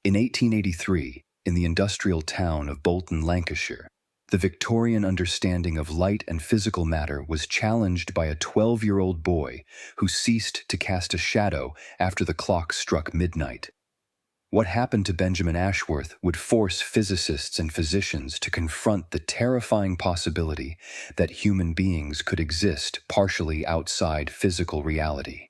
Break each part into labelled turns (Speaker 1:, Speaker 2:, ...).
Speaker 1: In 1883, in the industrial town of Bolton, Lancashire, the Victorian understanding of light and physical matter was challenged by a 12-year-old boy who ceased to cast a shadow after the clock struck midnight. What happened to Benjamin Ashworth would force physicists and physicians to confront the terrifying possibility that human beings could exist partially outside physical reality.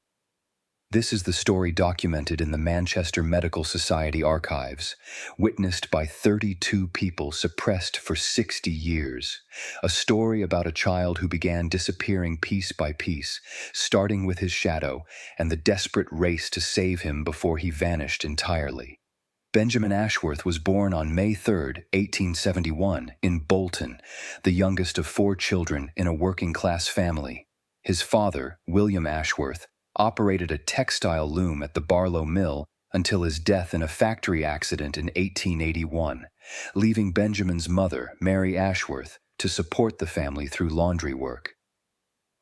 Speaker 1: This is the story documented in the Manchester Medical Society archives, witnessed by 32 people suppressed for 60 years. A story about a child who began disappearing piece by piece, starting with his shadow and the desperate race to save him before he vanished entirely. Benjamin Ashworth was born on May 3, 1871, in Bolton, the youngest of 4 children in a working-class family. His father, William Ashworth, operated a textile loom at the Barlow Mill until his death in a factory accident in 1881, leaving Benjamin's mother, Mary Ashworth, to support the family through laundry work.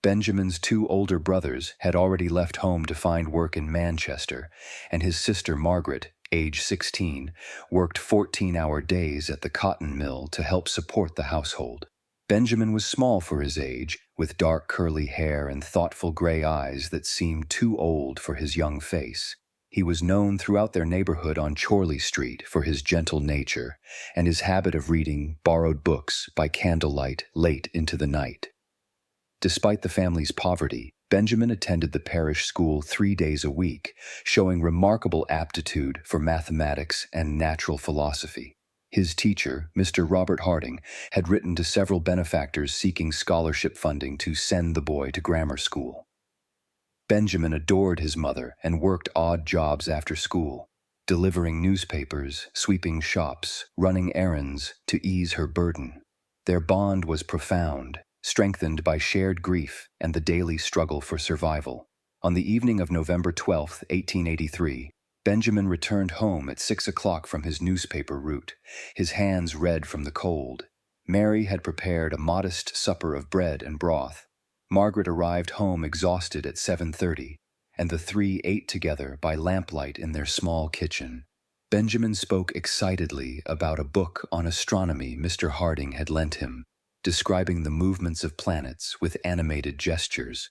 Speaker 1: Benjamin's 2 older brothers had already left home to find work in Manchester, and his sister Margaret, age 16, worked 14-hour days at the cotton mill to help support the household. Benjamin was small for his age, with dark curly hair and thoughtful gray eyes that seemed too old for his young face. He was known throughout their neighborhood on Chorley Street for his gentle nature and his habit of reading borrowed books by candlelight late into the night. Despite the family's poverty, Benjamin attended the parish school 3 days a week, showing remarkable aptitude for mathematics and natural philosophy. His teacher, Mr. Robert Harding, had written to several benefactors seeking scholarship funding to send the boy to grammar school. Benjamin adored his mother and worked odd jobs after school, delivering newspapers, sweeping shops, running errands to ease her burden. Their bond was profound, strengthened by shared grief and the daily struggle for survival. On the evening of November 12, 1883, Benjamin returned home at 6 o'clock from his newspaper route, his hands red from the cold. Mary had prepared a modest supper of bread and broth. Margaret arrived home exhausted at 7:30, and the 3 ate together by lamplight in their small kitchen. Benjamin spoke excitedly about a book on astronomy Mr. Harding had lent him, describing the movements of planets with animated gestures.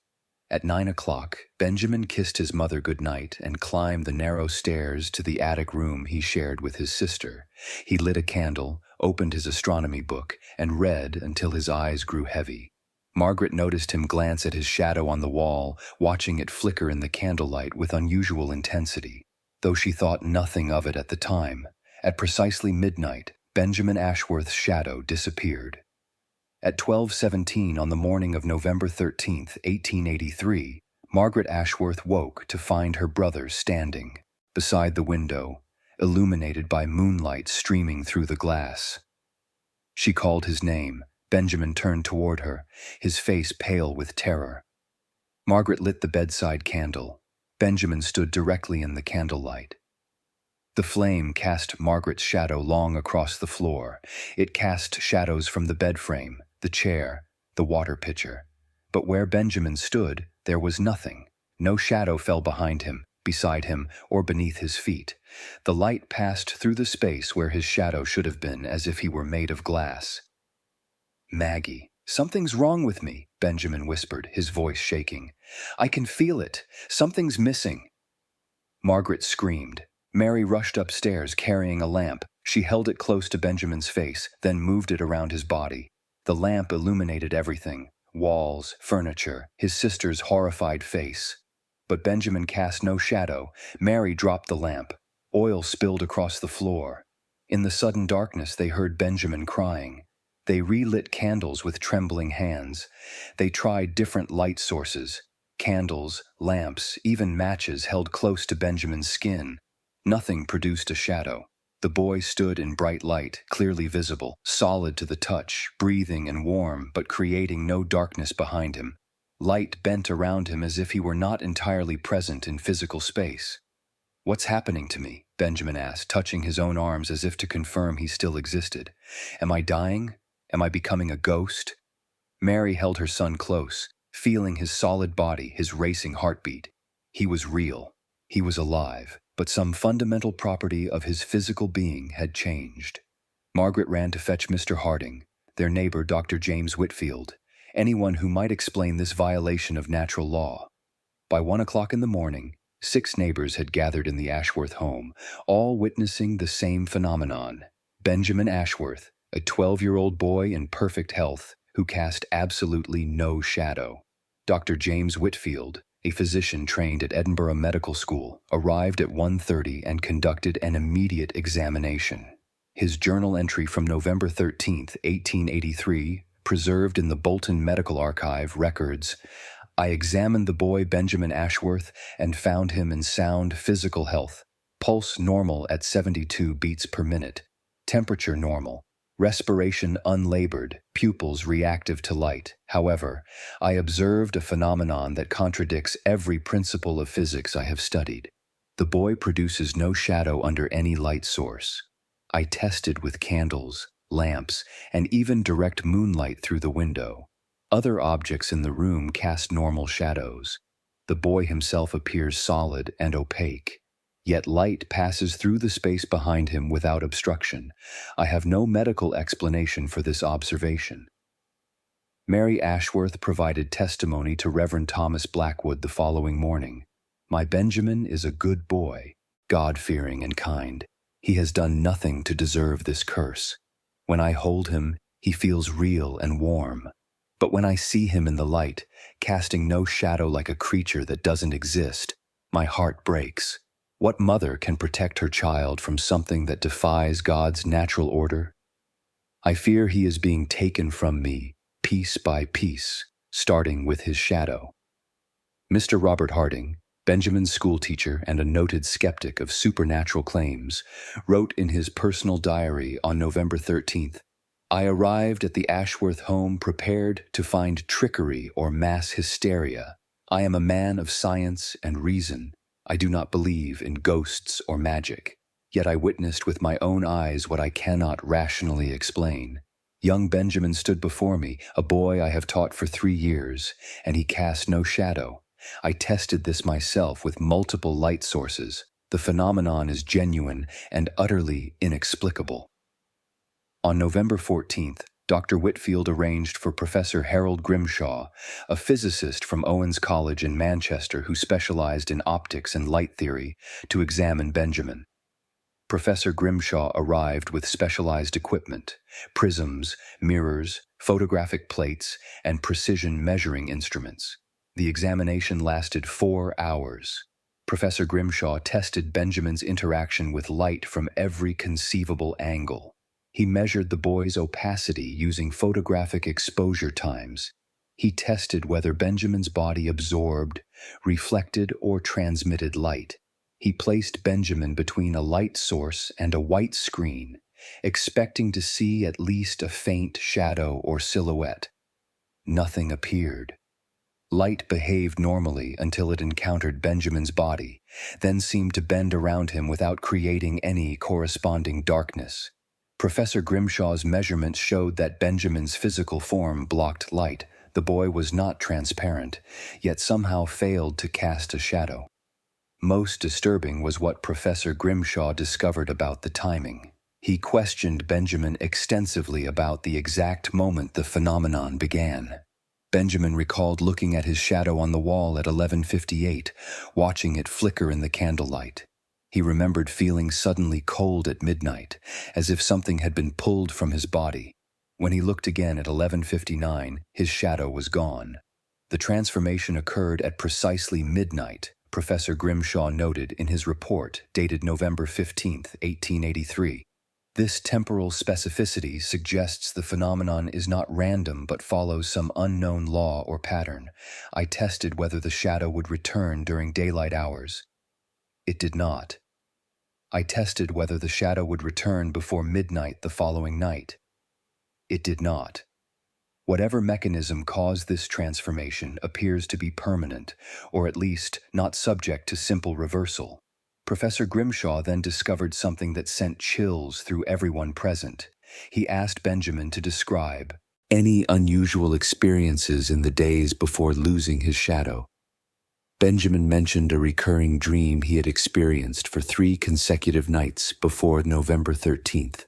Speaker 1: At 9 o'clock, Benjamin kissed his mother goodnight and climbed the narrow stairs to the attic room he shared with his sister. He lit a candle, opened his astronomy book, and read until his eyes grew heavy. Margaret noticed him glance at his shadow on the wall, watching it flicker in the candlelight with unusual intensity, though she thought nothing of it at the time. At precisely midnight, Benjamin Ashworth's shadow disappeared. At 12:17 on the morning of November 13, 1883, Margaret Ashworth woke to find her brother standing beside the window, illuminated by moonlight streaming through the glass. She called his name. Benjamin turned toward her, his face pale with terror. Margaret lit the bedside candle. Benjamin stood directly in the candlelight. The flame cast Margaret's shadow long across the floor. It cast shadows from the bed frame, the chair, the water pitcher. But where Benjamin stood, there was nothing. No shadow fell behind him, beside him, or beneath his feet. The light passed through the space where his shadow should have been, as if he were made of glass. "Maggie, something's wrong with me," Benjamin whispered, his voice shaking. "I can feel it. Something's missing." Margaret screamed. Mary rushed upstairs carrying a lamp. She held it close to Benjamin's face, then moved it around his body. The lamp illuminated everything: walls, furniture, his sister's horrified face. But Benjamin cast no shadow. Mary dropped the lamp. Oil spilled across the floor. In the sudden darkness, they heard Benjamin crying. They relit candles with trembling hands. They tried different light sources: candles, lamps, even matches held close to Benjamin's skin. Nothing produced a shadow. The boy stood in bright light, clearly visible, solid to the touch, breathing and warm, but creating no darkness behind him. Light bent around him as if he were not entirely present in physical space. "What's happening to me?" Benjamin asked, touching his own arms as if to confirm he still existed. "Am I dying? Am I becoming a ghost?" Mary held her son close, feeling his solid body, his racing heartbeat. He was real. He was alive. but some fundamental property of his physical being had changed. Margaret ran to fetch Mr. Harding, their neighbor Dr. James Whitfield, anyone who might explain this violation of natural law. By 1 o'clock in the morning, 6 neighbors had gathered in the Ashworth home, all witnessing the same phenomenon. Benjamin Ashworth, a 12-year-old boy in perfect health, who cast absolutely no shadow. Dr. James Whitfield, a physician trained at Edinburgh Medical School, arrived at 1:30 and conducted an immediate examination. His journal entry from November 13, 1883, preserved in the Bolton Medical Archive, records, "I examined the boy Benjamin Ashworth and found him in sound physical health. Pulse normal at 72 beats per minute. Temperature normal. Respiration unlabored, pupils reactive to light. However, I observed a phenomenon that contradicts every principle of physics I have studied. The boy produces no shadow under any light source. I tested with candles, lamps, and even direct moonlight through the window. Other objects in the room cast normal shadows. The boy himself appears solid and opaque. Yet light passes through the space behind him without obstruction. I have no medical explanation for this observation." Mary Ashworth provided testimony to Reverend Thomas Blackwood the following morning. "My Benjamin is a good boy, God-fearing and kind. He has done nothing to deserve this curse. When I hold him, he feels real and warm. But when I see him in the light, casting no shadow like a creature that doesn't exist, my heart breaks. What mother can protect her child from something that defies God's natural order? I fear he is being taken from me, piece by piece, starting with his shadow." Mr. Robert Harding, Benjamin's schoolteacher and a noted skeptic of supernatural claims, wrote in his personal diary on November 13th, "I arrived at the Ashworth home prepared to find trickery or mass hysteria. I am a man of science and reason. I do not believe in ghosts or magic. Yet I witnessed with my own eyes what I cannot rationally explain. Young Benjamin stood before me, a boy I have taught for 3 years, and he cast no shadow. I tested this myself with multiple light sources. The phenomenon is genuine and utterly inexplicable." On November 14th, Dr. Whitfield arranged for Professor Harold Grimshaw, a physicist from Owens College in Manchester who specialized in optics and light theory, to examine Benjamin. Professor Grimshaw arrived with specialized equipment, prisms, mirrors, photographic plates, and precision measuring instruments. The examination lasted 4 hours. Professor Grimshaw tested Benjamin's interaction with light from every conceivable angle. He measured the boy's opacity using photographic exposure times. He tested whether Benjamin's body absorbed, reflected, or transmitted light. He placed Benjamin between a light source and a white screen, expecting to see at least a faint shadow or silhouette. Nothing appeared. Light behaved normally until it encountered Benjamin's body, then seemed to bend around him without creating any corresponding darkness. Professor Grimshaw's measurements showed that Benjamin's physical form blocked light. The boy was not transparent, yet somehow failed to cast a shadow. Most disturbing was what Professor Grimshaw discovered about the timing. He questioned Benjamin extensively about the exact moment the phenomenon began. Benjamin recalled looking at his shadow on the wall at 11:58, watching it flicker in the candlelight. He remembered feeling suddenly cold at midnight, as if something had been pulled from his body. When he looked again at 11:59, his shadow was gone. The transformation occurred at precisely midnight, Professor Grimshaw noted in his report dated November 15, 1883. This temporal specificity suggests the phenomenon is not random but follows some unknown law or pattern. I tested whether the shadow would return during daylight hours. It did not. I tested whether the shadow would return before midnight the following night. It did not. Whatever mechanism caused this transformation appears to be permanent, or at least not subject to simple reversal. Professor Grimshaw then discovered something that sent chills through everyone present. He asked Benjamin to describe any unusual experiences in the days before losing his shadow. Benjamin mentioned a recurring dream he had experienced for 3 consecutive nights before November 13th.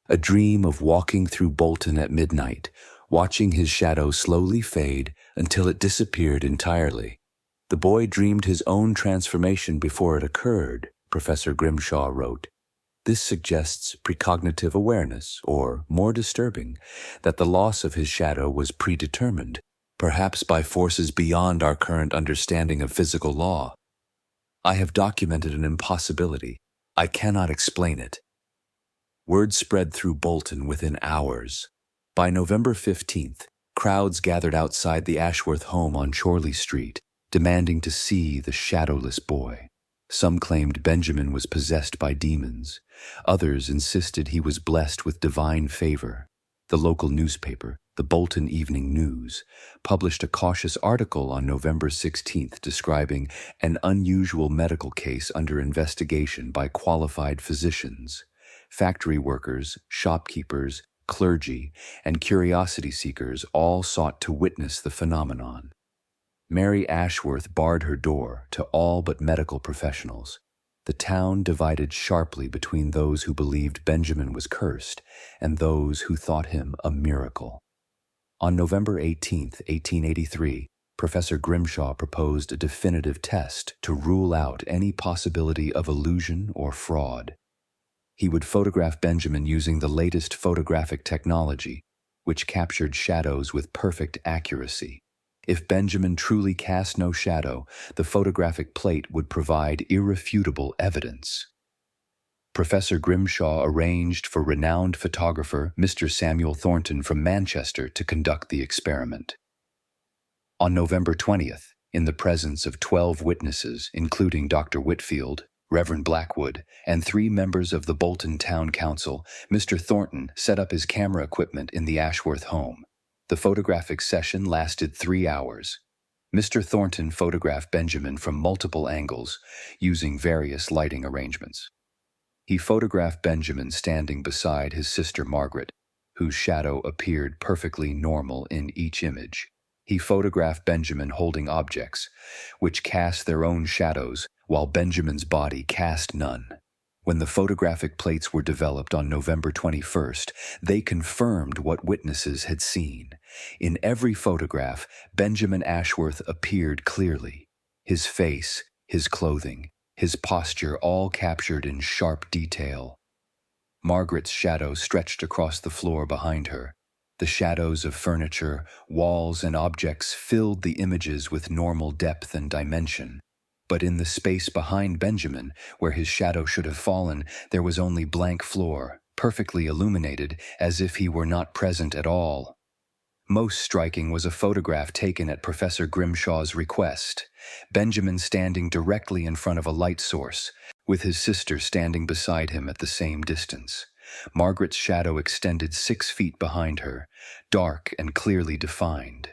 Speaker 1: A dream of walking through Bolton at midnight, watching his shadow slowly fade until it disappeared entirely. The boy dreamed his own transformation before it occurred, Professor Grimshaw wrote. This suggests precognitive awareness, or, more disturbing, that the loss of his shadow was predetermined, perhaps by forces beyond our current understanding of physical law. I have documented an impossibility. I cannot explain it. Word spread through Bolton within hours. By November 15th, crowds gathered outside the Ashworth home on Chorley Street, demanding to see the shadowless boy. Some claimed Benjamin was possessed by demons. Others insisted he was blessed with divine favor. The local newspaper, the Bolton Evening News, published a cautious article on November 16th describing an unusual medical case under investigation by qualified physicians. Factory workers, shopkeepers, clergy, and curiosity seekers all sought to witness the phenomenon. Mary Ashworth barred her door to all but medical professionals. The town divided sharply between those who believed Benjamin was cursed and those who thought him a miracle. On November 18, 1883, Professor Grimshaw proposed a definitive test to rule out any possibility of illusion or fraud. He would photograph Benjamin using the latest photographic technology, which captured shadows with perfect accuracy. If Benjamin truly cast no shadow, the photographic plate would provide irrefutable evidence. Professor Grimshaw arranged for renowned photographer Mr. Samuel Thornton from Manchester to conduct the experiment. On November 20th, in the presence of 12 witnesses, including Dr. Whitfield, Reverend Blackwood, and 3 members of the Bolton Town Council, Mr. Thornton set up his camera equipment in the Ashworth home. The photographic session lasted 3 hours. Mr. Thornton photographed Benjamin from multiple angles, using various lighting arrangements. He photographed Benjamin standing beside his sister Margaret, whose shadow appeared perfectly normal in each image. He photographed Benjamin holding objects, which cast their own shadows, while Benjamin's body cast none. When the photographic plates were developed on November 21st, they confirmed what witnesses had seen. In every photograph, Benjamin Ashworth appeared clearly. His face, his clothing, his posture all captured in sharp detail. Margaret's shadow stretched across the floor behind her. The shadows of furniture, walls, and objects filled the images with normal depth and dimension. But in the space behind Benjamin, where his shadow should have fallen, there was only blank floor, perfectly illuminated, as if he were not present at all. Most striking was a photograph taken at Professor Grimshaw's request. Benjamin standing directly in front of a light source, with his sister standing beside him at the same distance. Margaret's shadow extended 6 feet behind her, dark and clearly defined.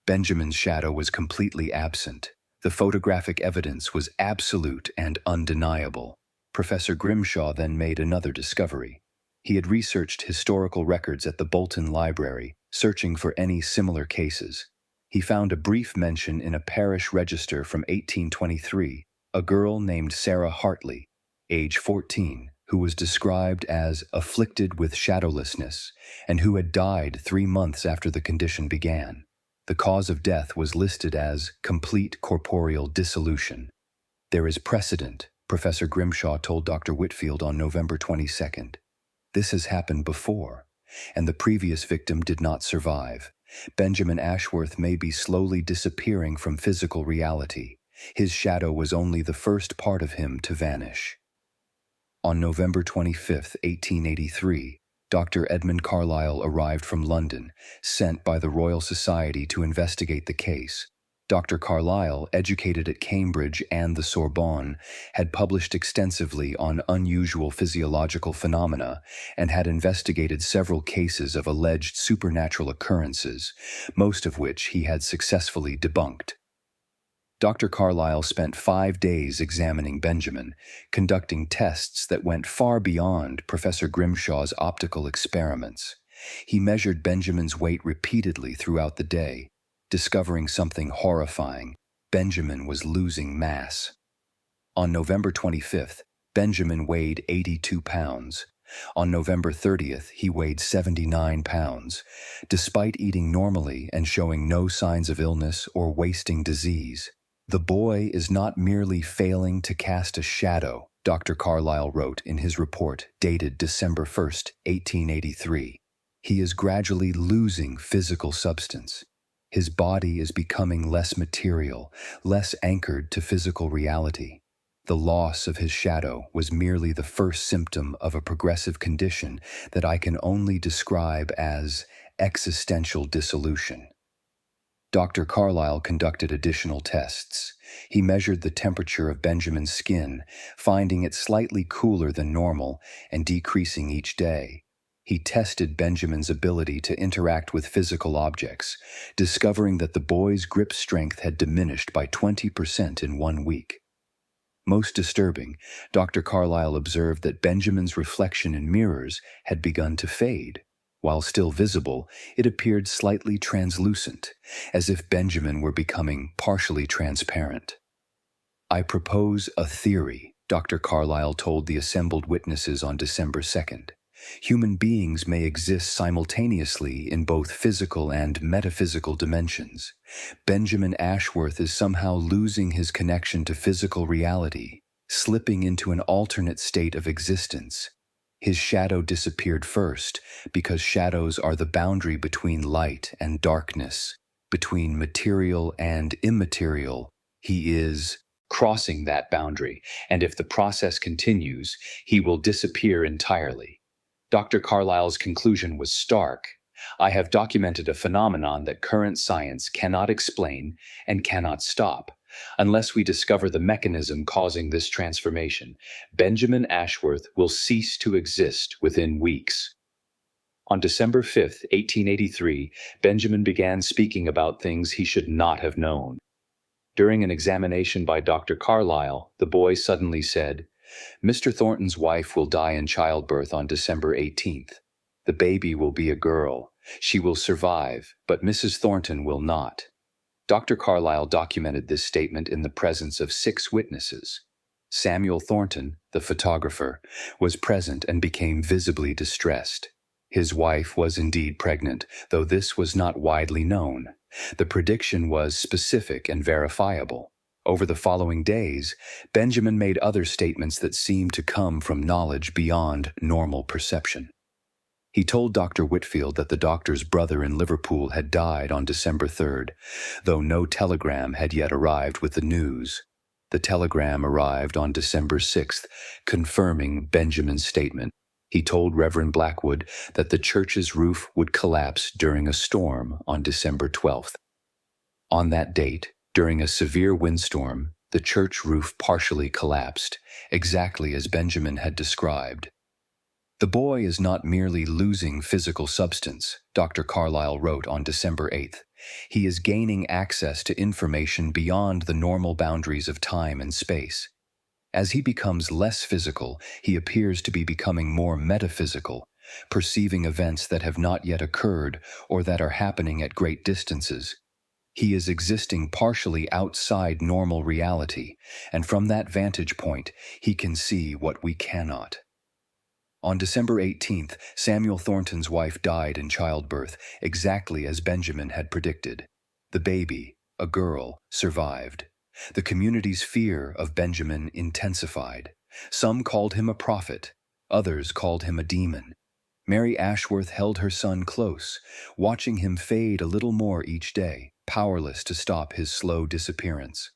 Speaker 1: Benjamin's shadow was completely absent. The photographic evidence was absolute and undeniable. Professor Grimshaw then made another discovery. He had researched historical records at the Bolton Library, searching for any similar cases. He found a brief mention in a parish register from 1823, a girl named Sarah Hartley, age 14, who was described as afflicted with shadowlessness and who had died 3 months after the condition began. The cause of death was listed as complete corporeal dissolution. There is precedent, Professor Grimshaw told Dr. Whitfield on November 22nd. This has happened before, and the previous victim did not survive. Benjamin Ashworth may be slowly disappearing from physical reality. His shadow was only the first part of him to vanish. On November 25, 1883, Dr. Edmund Carlisle arrived from London, sent by the Royal Society to investigate the case. Dr. Carlisle, educated at Cambridge and the Sorbonne, had published extensively on unusual physiological phenomena and had investigated several cases of alleged supernatural occurrences, most of which he had successfully debunked. Dr. Carlisle spent 5 days examining Benjamin, conducting tests that went far beyond Professor Grimshaw's optical experiments. He measured Benjamin's weight repeatedly throughout the day, discovering something horrifying. Benjamin was losing mass. On November 25th, Benjamin weighed 82 pounds. On November 30th, he weighed 79 pounds, despite eating normally and showing no signs of illness or wasting disease. The boy is not merely failing to cast a shadow, Dr. Carlisle wrote in his report dated December 1st, 1883. He is gradually losing physical substance. His body is becoming less material, less anchored to physical reality. The loss of his shadow was merely the first symptom of a progressive condition that I can only describe as existential dissolution. Dr. Carlisle conducted additional tests. He measured the temperature of Benjamin's skin, finding it slightly cooler than normal and decreasing each day. He tested Benjamin's ability to interact with physical objects, discovering that the boy's grip strength had diminished by 20% in 1 week. Most disturbing, Dr. Carlisle observed that Benjamin's reflection in mirrors had begun to fade. While still visible, it appeared slightly translucent, as if Benjamin were becoming partially transparent. "I propose a theory," Dr. Carlisle told the assembled witnesses on December 2nd. "Human beings may exist simultaneously in both physical and metaphysical dimensions. Benjamin Ashworth is somehow losing his connection to physical reality, slipping into an alternate state of existence. His shadow disappeared first, because shadows are the boundary between light and darkness, between material and immaterial. He is crossing that boundary, and if the process continues, he will disappear entirely." Dr. Carlisle's conclusion was stark. "I have documented a phenomenon that current science cannot explain and cannot stop. Unless we discover the mechanism causing this transformation, Benjamin Ashworth will cease to exist within weeks." On December 5th, 1883, Benjamin began speaking about things he should not have known. During an examination by Dr. Carlisle, the boy suddenly said, "Mr. Thornton's wife will die in childbirth on December 18th. The baby will be a girl. She will survive, but Mrs. Thornton will not." Dr. Carlisle documented this statement in the presence of 6 witnesses. Samuel Thornton, the photographer, was present and became visibly distressed. His wife was indeed pregnant, though this was not widely known. The prediction was specific and verifiable. Over the following days, Benjamin made other statements that seemed to come from knowledge beyond normal perception. He told Dr. Whitfield that the doctor's brother in Liverpool had died on December 3rd, though no telegram had yet arrived with the news. The telegram arrived on December 6th, confirming Benjamin's statement. He told Reverend Blackwood that the church's roof would collapse during a storm on December 12th. On that date, during a severe windstorm, the church roof partially collapsed, exactly as Benjamin had described. "The boy is not merely losing physical substance," Dr. Carlisle wrote on December 8th. "He is gaining access to information beyond the normal boundaries of time and space. As he becomes less physical, he appears to be becoming more metaphysical, perceiving events that have not yet occurred or that are happening at great distances. He is existing partially outside normal reality, and from that vantage point, he can see what we cannot." On December 18th, Samuel Thornton's wife died in childbirth, exactly as Benjamin had predicted. The baby, a girl, survived. The community's fear of Benjamin intensified. Some called him a prophet, others called him a demon. Mary Ashworth held her son close, watching him fade a little more each day, powerless to stop his slow disappearance.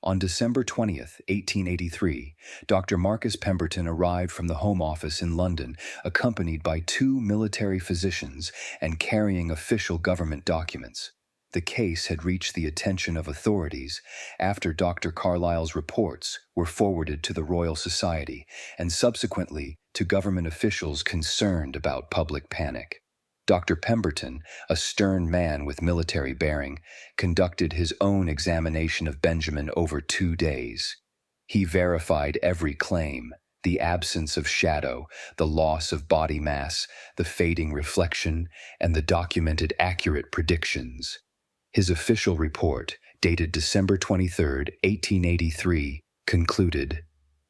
Speaker 1: On December 20th, 1883, Dr. Marcus Pemberton arrived from the Home Office in London, accompanied by 2 military physicians and carrying official government documents. The case had reached the attention of authorities after Dr. Carlisle's reports were forwarded to the Royal Society and subsequently to government officials concerned about public panic. Dr. Pemberton, a stern man with military bearing, conducted his own examination of Benjamin over 2 days. He verified every claim: the absence of shadow, the loss of body mass, the fading reflection, and the documented accurate predictions. His official report, dated December 23, 1883, concluded,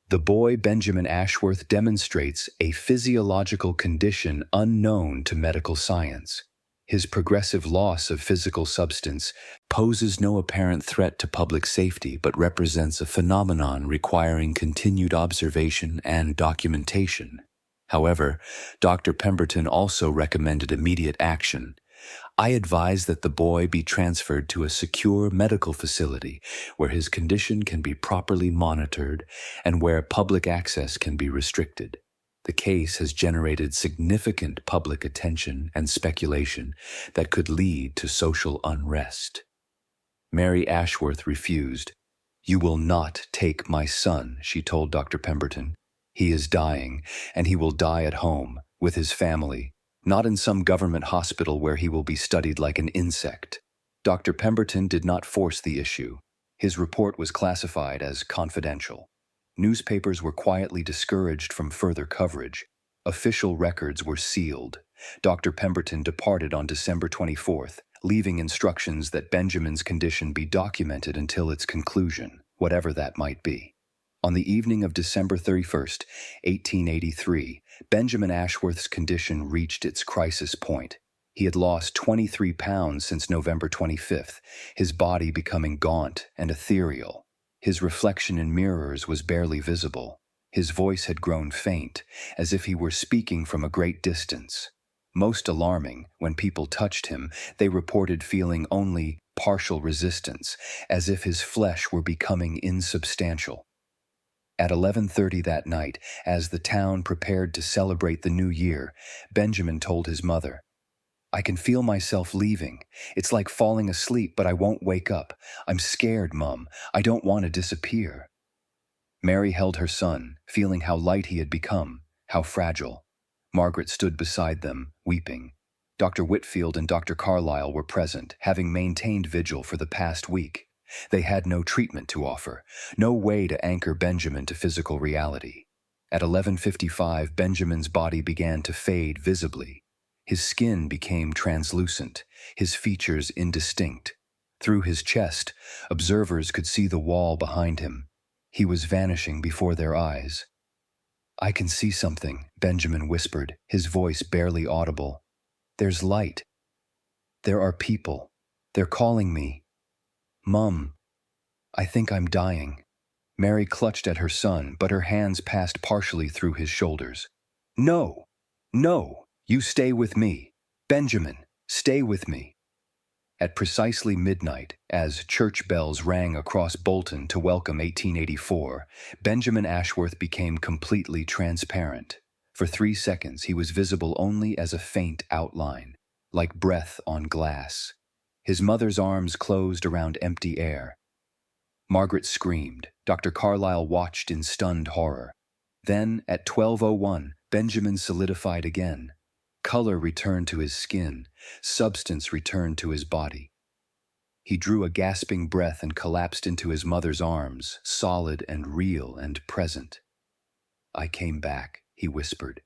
Speaker 1: "The boy Benjamin Ashworth demonstrates a physiological condition unknown to medical science. His progressive loss of physical substance poses no apparent threat to public safety but represents a phenomenon requiring continued observation and documentation." However, Dr. Pemberton also recommended immediate action. "I advise that the boy be transferred to a secure medical facility where his condition can be properly monitored and where public access can be restricted. The case has generated significant public attention and speculation that could lead to social unrest." Mary Ashworth refused. "You will not take my son," she told Dr. Pemberton. "He is dying, and he will die at home, with his family, not in some government hospital where he will be studied like an insect." Dr. Pemberton did not force the issue. His report was classified as confidential. Newspapers were quietly discouraged from further coverage. Official records were sealed. Dr. Pemberton departed on December 24th, leaving instructions that Benjamin's condition be documented until its conclusion, whatever that might be. On the evening of December 31st, 1883, Benjamin Ashworth's condition reached its crisis point. He had lost 23 pounds since November 25th, his body becoming gaunt and ethereal. His reflection in mirrors was barely visible. His voice had grown faint, as if he were speaking from a great distance. Most alarming, when people touched him, they reported feeling only partial resistance, as if his flesh were becoming insubstantial. At 11:30 that night, as the town prepared to celebrate the new year, Benjamin told his mother, "I can feel myself leaving. It's like falling asleep, but I won't wake up. I'm scared, Mum. I don't want to disappear." Mary held her son, feeling how light he had become, how fragile. Margaret stood beside them, weeping. Dr. Whitfield and Dr. Carlyle were present, having maintained vigil for the past week. They had no treatment to offer, no way to anchor Benjamin to physical reality. At 11:55, Benjamin's body began to fade visibly. His skin became translucent, his features indistinct. Through his chest, observers could see the wall behind him. He was vanishing before their eyes. "I can see something," Benjamin whispered, his voice barely audible. "There's light. There are people. They're calling me. Mum, I think I'm dying." Mary clutched at her son, but her hands passed partially through his shoulders. "No! No! You stay with me. Benjamin, stay with me." At precisely midnight, as church bells rang across Bolton to welcome 1884, Benjamin Ashworth became completely transparent. For 3 seconds, he was visible only as a faint outline, like breath on glass. His mother's arms closed around empty air. Margaret screamed. Dr. Carlyle watched in stunned horror. Then, at 12:01, Benjamin solidified again. Color returned to his skin. Substance returned to his body. He drew a gasping breath and collapsed into his mother's arms, solid and real and present. "I came back," he whispered.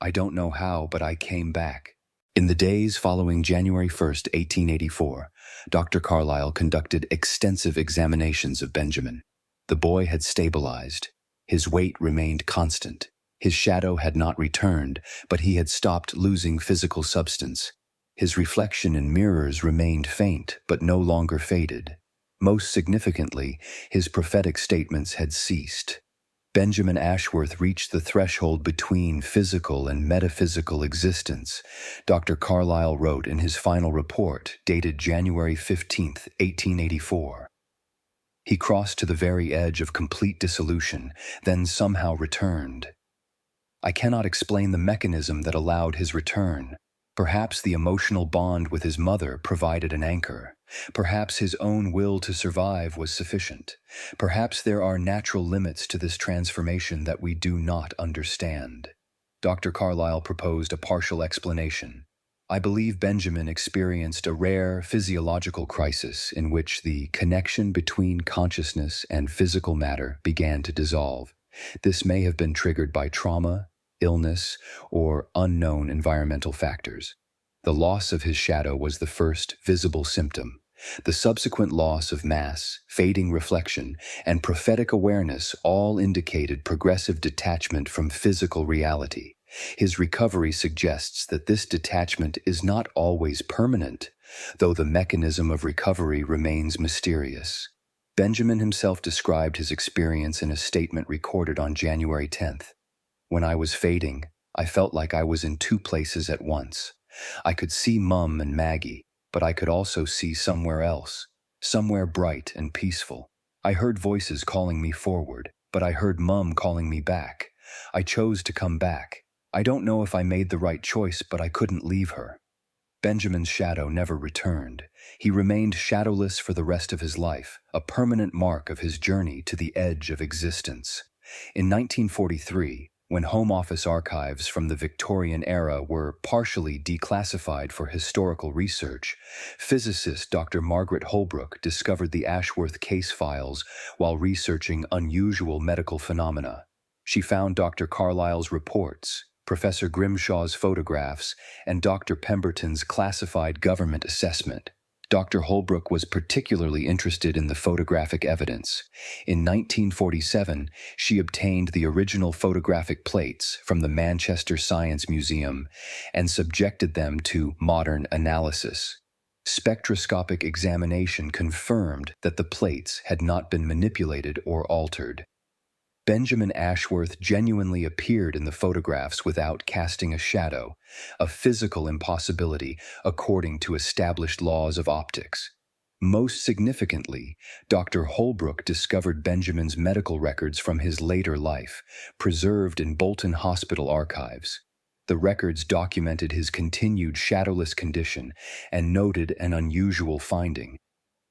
Speaker 1: "I don't know how, but I came back." In the days following January 1st, 1884, Dr. Carlyle conducted extensive examinations of Benjamin. The boy had stabilized. His weight remained constant. His shadow had not returned, but he had stopped losing physical substance. His reflection in mirrors remained faint, but no longer faded. Most significantly, his prophetic statements had ceased. Benjamin Ashworth reached the threshold between physical and metaphysical existence, Dr. Carlyle wrote in his final report, dated January 15, 1884. He crossed to the very edge of complete dissolution, then somehow returned. I cannot explain the mechanism that allowed his return. Perhaps the emotional bond with his mother provided an anchor. Perhaps his own will to survive was sufficient. Perhaps there are natural limits to this transformation that we do not understand. Dr. Carlyle proposed a partial explanation. "I believe Benjamin experienced a rare physiological crisis in which the connection between consciousness and physical matter began to dissolve. This may have been triggered by trauma, illness, or unknown environmental factors. The loss of his shadow was the first visible symptom. The subsequent loss of mass, fading reflection, and prophetic awareness all indicated progressive detachment from physical reality. His recovery suggests that this detachment is not always permanent, though the mechanism of recovery remains mysterious. Benjamin himself described his experience in a statement recorded on January 10th. "When I was fading, I felt like I was in two places at once. I could see Mum and Maggie, but I could also see somewhere else, somewhere bright and peaceful. I heard voices calling me forward, but I heard Mum calling me back. I chose to come back. I don't know if I made the right choice, but I couldn't leave her." Benjamin's shadow never returned. He remained shadowless for the rest of his life, a permanent mark of his journey to the edge of existence. In 1943, when Home Office archives from the Victorian era were partially declassified for historical research, physicist Dr. Margaret Holbrook discovered the Ashworth case files while researching unusual medical phenomena. She found Dr. Carlisle's reports, Professor Grimshaw's photographs, and Dr. Pemberton's classified government assessment. Dr. Holbrook was particularly interested in the photographic evidence. In 1947, she obtained the original photographic plates from the Manchester Science Museum and subjected them to modern analysis. Spectroscopic examination confirmed that the plates had not been manipulated or altered. Benjamin Ashworth genuinely appeared in the photographs without casting a shadow, a physical impossibility according to established laws of optics. Most significantly, Dr. Holbrook discovered Benjamin's medical records from his later life, preserved in Bolton Hospital archives. The records documented his continued shadowless condition and noted an unusual finding.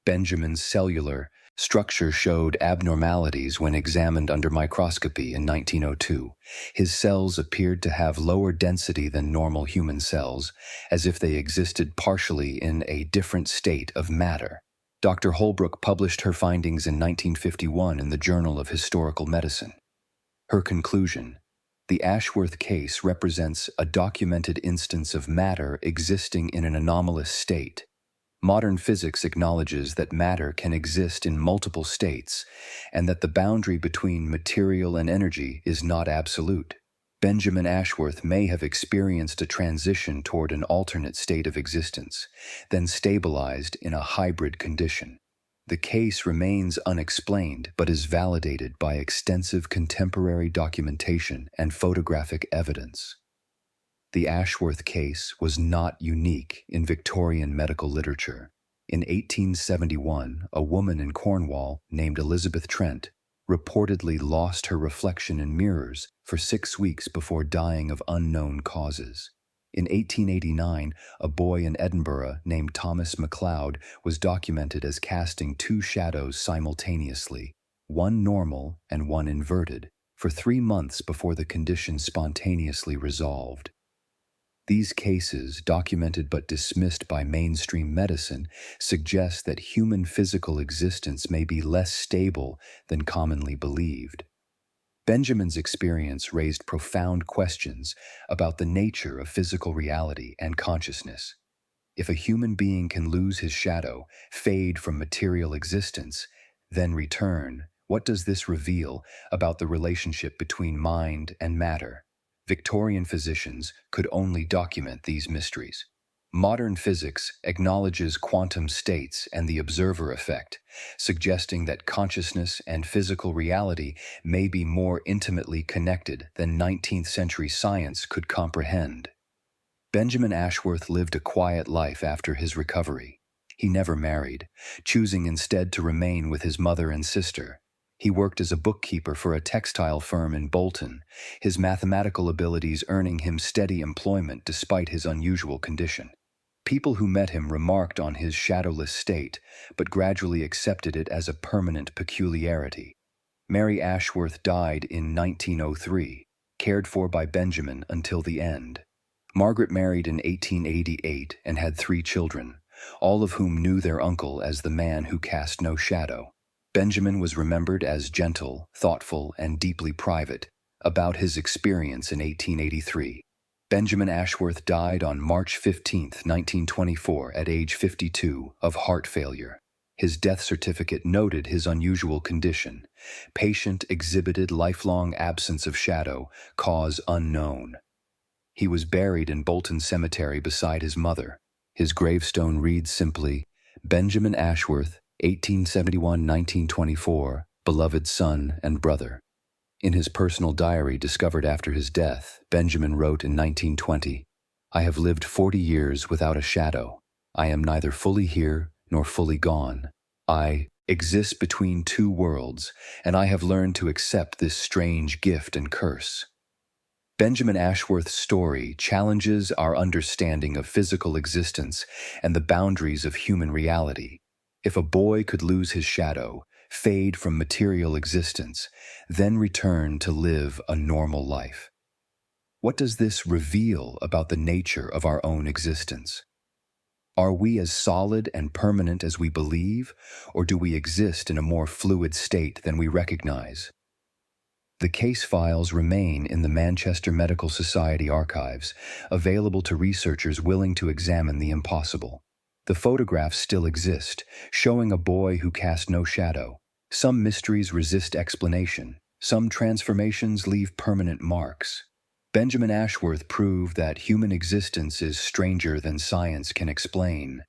Speaker 1: Benjamin's cellular structure showed abnormalities when examined under microscopy in 1902. His cells appeared to have lower density than normal human cells, as if they existed partially in a different state of matter. Dr. Holbrook published her findings in 1951 in the Journal of Historical Medicine. Her conclusion: the Ashworth case represents a documented instance of matter existing in an anomalous state. Modern physics acknowledges that matter can exist in multiple states and that the boundary between material and energy is not absolute. Benjamin Ashworth may have experienced a transition toward an alternate state of existence, then stabilized in a hybrid condition. The case remains unexplained but is validated by extensive contemporary documentation and photographic evidence. The Ashworth case was not unique in Victorian medical literature. In 1871, a woman in Cornwall named Elizabeth Trent reportedly lost her reflection in mirrors for 6 weeks before dying of unknown causes. In 1889, a boy in Edinburgh named Thomas MacLeod was documented as casting two shadows simultaneously, one normal and one inverted, for 3 months before the condition spontaneously resolved. These cases, documented but dismissed by mainstream medicine, suggest that human physical existence may be less stable than commonly believed. Benjamin's experience raised profound questions about the nature of physical reality and consciousness. If a human being can lose his shadow, fade from material existence, then return, what does this reveal about the relationship between mind and matter? Victorian physicians could only document these mysteries. Modern physics acknowledges quantum states and the observer effect, suggesting that consciousness and physical reality may be more intimately connected than 19th century science could comprehend. Benjamin Ashworth lived a quiet life after his recovery. He never married, choosing instead to remain with his mother and sister. He worked as a bookkeeper for a textile firm in Bolton, his mathematical abilities earning him steady employment despite his unusual condition. People who met him remarked on his shadowless state, but gradually accepted it as a permanent peculiarity. Mary Ashworth died in 1903, cared for by Benjamin until the end. Margaret married in 1888 and had 3 children, all of whom knew their uncle as the man who cast no shadow. Benjamin was remembered as gentle, thoughtful, and deeply private about his experience in 1883. Benjamin Ashworth died on March 15, 1924, at age 52, of heart failure. His death certificate noted his unusual condition. Patient exhibited lifelong absence of shadow, cause unknown. He was buried in Bolton Cemetery beside his mother. His gravestone reads simply, Benjamin Ashworth, 1871–1924, beloved son and brother. In his personal diary discovered after his death, Benjamin wrote in 1920, I have lived 40 years without a shadow. I am neither fully here nor fully gone. I exist between two worlds, and I have learned to accept this strange gift and curse. Benjamin Ashworth's story challenges our understanding of physical existence and the boundaries of human reality. If a boy could lose his shadow, fade from material existence, then return to live a normal life, what does this reveal about the nature of our own existence? Are we as solid and permanent as we believe, or do we exist in a more fluid state than we recognize? The case files remain in the Manchester Medical Society archives, available to researchers willing to examine the impossible. The photographs still exist, showing a boy who cast no shadow. Some mysteries resist explanation. Some transformations leave permanent marks. Benjamin Ashworth proved that human existence is stranger than science can explain.